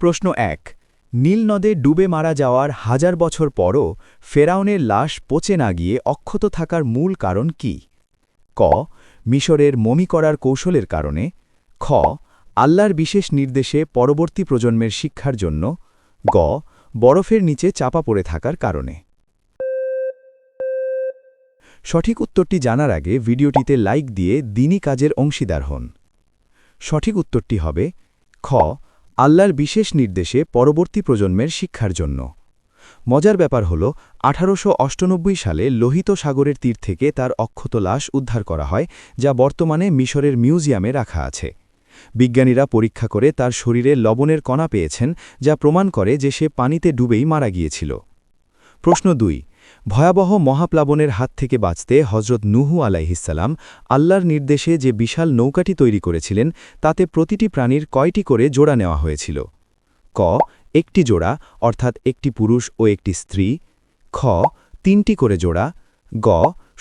প্রশ্ন ১ নীল নদে ডুবে মারা যাওয়ার হাজার বছর পরও ফেরাউনের লাশ পচে না গিয়ে অক্ষত থাকার মূল কারণ কি? ক মিশরের মমি করার কৌশলের কারণে, খ আল্লাহর বিশেষ নির্দেশে পরবর্তী প্রজন্মের শিক্ষার জন্য, গ বরফের নিচে চাপা পড়ে থাকার কারণে। সঠিক উত্তরটি জানার আগে ভিডিওটিতে লাইক দিয়ে দিনই কাজের অংশীদার হন। সঠিক উত্তরটি হবে খ আল্লাহর বিশেষ নির্দেশে পরবর্তী প্রজন্মের শিক্ষার জন্য। মজার ব্যাপার হল 1898 সালে লোহিত সাগরের তীর থেকে তার অক্ষত লাশ উদ্ধার করা হয়, যা বর্তমানে মিশরের মিউজিয়ামে রাখা আছে। বিজ্ঞানীরা পরীক্ষা করে তার শরীরে লবণের কণা পেয়েছেন, যা প্রমাণ করে যে সে পানিতে ডুবেই মারা গিয়েছিল। প্রশ্ন ২ ভয়াবহ মহাপ্লাবনের হাত থেকে বাঁচতে হজরত নুহু আলাইহিসসালাম আল্লাহর নির্দেশে যে বিশাল নৌকাটি তৈরি করেছিলেন, তাতে প্রতিটি প্রাণীর কয়টি করে জোড়া নেওয়া হয়েছিল? ক একটি জোড়া, অর্থাৎ একটি পুরুষ ও একটি স্ত্রী, খ 3টি করে জোড়া, গ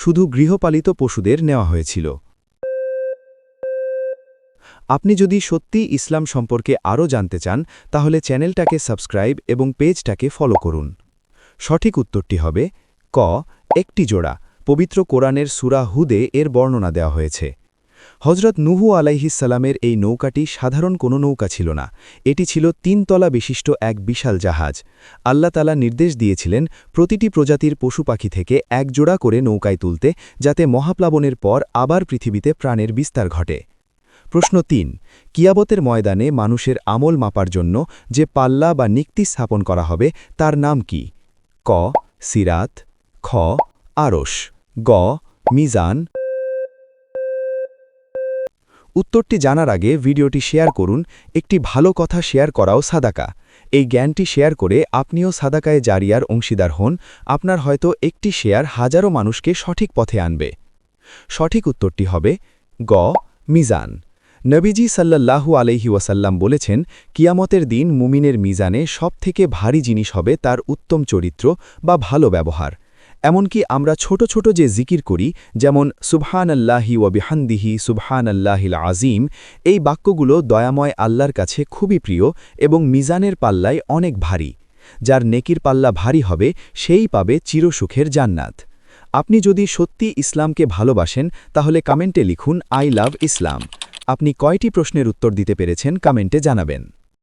শুধু গৃহপালিত পশুদের নেওয়া হয়েছিল। আপনি যদি সত্যিই ইসলাম সম্পর্কে আরও জানতে চান, তাহলে চ্যানেলটাকে সাবস্ক্রাইব এবং পেজটাকে ফলো করুন। সঠিক উত্তরটি হবে ক একটি জোড়া। পবিত্র কোরআনের সূরা হুদে এর বর্ণনা দেওয়া হয়েছে। হজরত নুহু আলাইহিসসালামের এই নৌকাটি সাধারণ কোনো নৌকা ছিল না, এটি ছিল 3 তলা বিশিষ্ট এক বিশাল জাহাজ। আল্লাহ তাআলা নির্দেশ দিয়েছিলেন প্রতিটি প্রজাতির পশু পাখি থেকে এক জোড়া করে নৌকায় তুলতে, যাতে মহাপ্লাবনের পর আবার পৃথিবীতে প্রাণের বিস্তার ঘটে। প্রশ্ন ৩ কিয়ামতের ময়দানে মানুষের আমল মাপার জন্য যে পাল্লা বা নিক্তি স্থাপন করা হবে, তার নাম কি? ক সিরাত, খ আরশ, গ মিজান। উত্তরটি জানার আগে ভিডিওটি শেয়ার করুন। একটি ভালো কথা শেয়ার করাও সাদাকা। এই জ্ঞানটি শেয়ার করে আপনিও সাদাকায়ে জারিয়ার অংশীদার হন। আপনার হয়তো একটি শেয়ার হাজারো মানুষকে সঠিক পথে আনবে। সঠিক উত্তরটি হবে গ মিজান। নবীজি সাল্লাল্লাহু আলাইহি ওয়াসাল্লাম বলেছেন, কিয়ামতের দিন মুমিনের মিজানে সবথেকে ভারী জিনিস হবে তার উত্তম চরিত্র বা ভালো ব্যবহার। এমনকি আমরা ছোট ছোট যে জিকির করি, যেমন সুবহানাল্লাহি ওয়া বিহামদিহি সুবহানাল্লাহিল আযীম, এই বাক্যগুলো দয়াময় আল্লাহর কাছে খুবই প্রিয় এবং মিজানের পাল্লায় অনেক ভারী। যার নেকির পাল্লা ভারী হবে, সেই পাবে চিরসুখের জান্নাত। আপনি যদি সত্যি ইসলামকে ভালোবাসেন, তাহলে কমেন্টে লিখুন আই লাভ ইসলাম। আপনি কয়টি প্রশ্নের উত্তর দিতে পেরেছেন কমেন্টে জানাবেন।